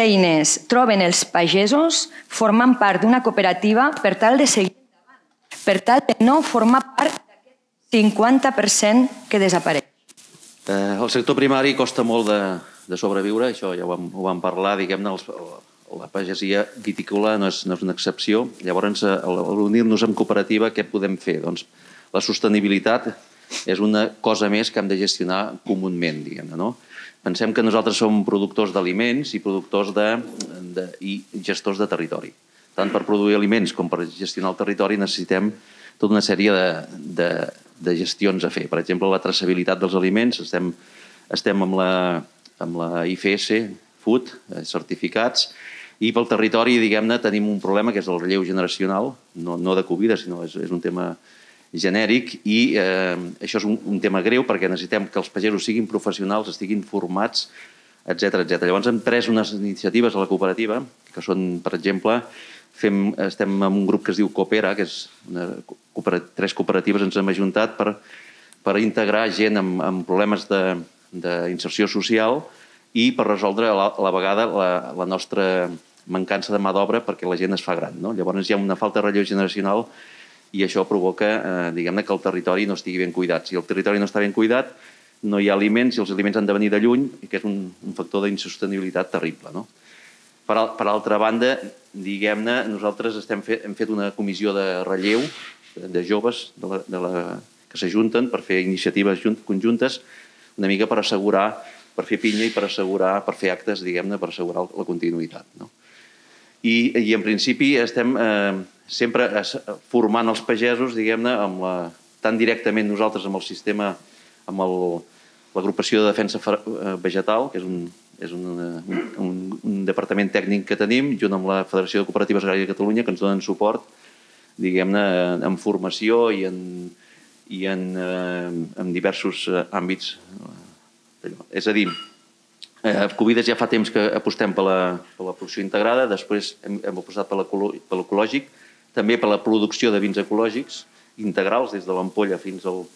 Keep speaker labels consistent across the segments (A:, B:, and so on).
A: eines troben els pagesos formant part d'una cooperativa per tal de seguir endavant, per tal de no formar part d'aquest 50% que desapareix?
B: El sector primari costa molt de sobreviure, això ja ho vam parlar, diguem-ne, la pagesia vitícola no és una excepció. Llavors, a l'unir-nos en cooperativa, què podem fer? Doncs la sostenibilitat és una cosa més que hem de gestionar comúment, diguem-ne, no? Pensem que nosaltres som productors d'aliments i productors i gestors de territori. Tant per produir aliments com per gestionar el territori necessitem tota una sèrie de gestions a fer. Per exemple, la traçabilitat dels aliments. Estem amb la IFS Food, certificats, i pel territori, diguem-ne, tenim un problema que és el relleu generacional, no de Covid, sinó és un tema genèric, i això és un tema greu perquè necessitem que els pagesos siguin professionals, estiguin formats, etc. Llavors hem pres unes iniciatives a la cooperativa, que són, per exemple, estem en un grup que es diu Coopera, que és 3 cooperatives, ens hem ajuntat per integrar gent amb problemes d'inserció social i per resoldre a la vegada la nostra mancança de mà d'obra perquè la gent es fa gran. Llavors hi ha una falta de relleu generacional i això provoca, diguem-ne, que el territori no estigui ben cuidat. Si el territori no està ben cuidat, no hi ha aliments i els aliments han de venir de lluny, que és un factor d'insostenibilitat terrible. Per altra banda, diguem-ne, nosaltres hem fet una comissió de relleu de joves que s'ajunten per fer iniciatives conjuntes una mica per assegurar, per fer pinya i per fer actes, diguem-ne, per assegurar la continuïtat. I en principi estem sempre formant els pagesos, diguem-ne, tan directament nosaltres amb el sistema, amb l'agrupació de defensa vegetal, que és un departament tècnic que tenim, junt amb la Federació de Cooperatives Agràries de Catalunya, que ens donen suport, diguem-ne, en formació i en diversos àmbits. És a dir, Covides ja fa temps que apostem per la producció integrada, després hem apostat per l'ecològic, també per la producció de vins ecològics integrals, des de l'ampolla fins al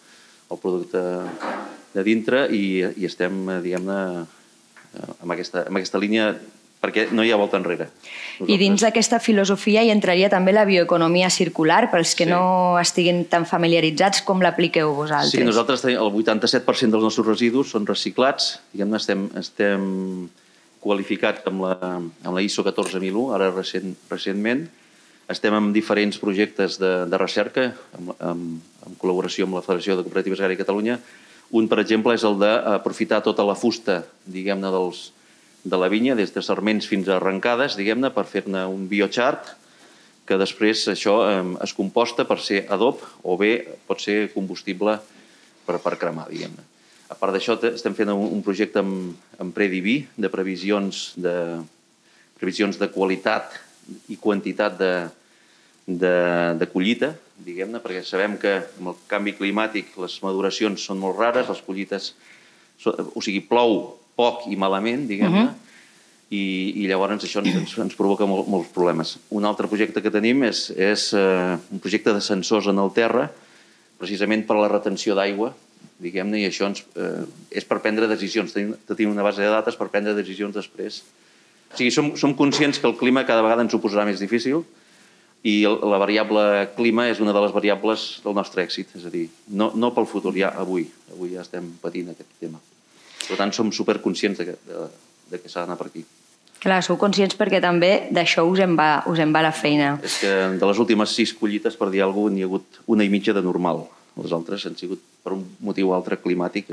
B: producte de dintre, i estem, diguem-ne, amb aquesta línia, perquè no hi ha volta enrere.
A: I dins d'aquesta filosofia hi entraria també la bioeconomia circular, pels que no estiguin tan familiaritzats, com l'apliqueu vosaltres?
B: Sí, nosaltres el 87% dels nostres residus són reciclats, diguem-ne, estem qualificats amb la ISO 14001, ara recentment. Estem en diferents projectes de recerca, en col·laboració amb la Federació de Cooperatives Agràries de Catalunya. Un, per exemple, és el d'aprofitar tota la fusta, diguem-ne, de la vinya, des de sarments fins a arrencades, diguem-ne, per fer-ne un biochart, que després això es composta per ser adob o bé pot ser combustible per cremar, diguem-ne. A part d'això, estem fent un projecte amb Prediví, de previsions de qualitat i quantitat de collita, diguem-ne, perquè sabem que amb el canvi climàtic les maduracions són molt rares, les collites, o sigui, plou poc i malament, diguem-ne, i llavors això ens provoca molts problemes. Un altre projecte que tenim és un projecte de sensors en el terra, precisament per a la retenció d'aigua, diguem-ne, i això és per prendre decisions. Tenim una base de dades per prendre decisions després. O sigui, som conscients que el clima cada vegada ens ho posarà més difícil i la variable clima és una de les variables del nostre èxit, és a dir, no pel futur, ja avui ja estem patint aquest tema. Per tant, som superconscients de que s'ha d'anar per aquí.
A: Clar, sou conscients perquè també d'això us en va la feina.
B: És que de les últimes 6 collites, per dir alguna cosa, n'hi ha hagut 1,5 de normal. Les altres han sigut per un motiu o altre climàtic.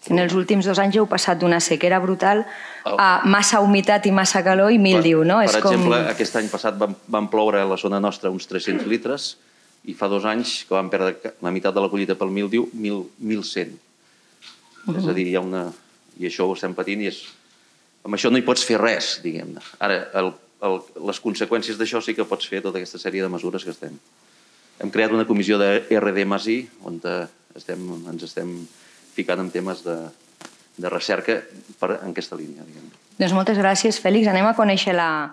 A: En els últims 2 anys heu passat d'una sequera brutal a massa humitat i massa calor i míldiu, no?
B: Per exemple, aquest any passat van ploure a la zona nostra uns 300 litres i fa 2 anys que vam perdre la meitat de la collita pel míldiu, 1.100. És a dir, hi ha una... I això ho estem patint i amb això no hi pots fer res, diguem-ne. Ara, les conseqüències d'això sí que pots fer tota aquesta sèrie de mesures que estem. Hem creat una comissió de RD+I on ens estem ficant en temes de recerca en aquesta línia, diguem-ne.
A: Doncs moltes gràcies, Fèlix. Anem a conèixer la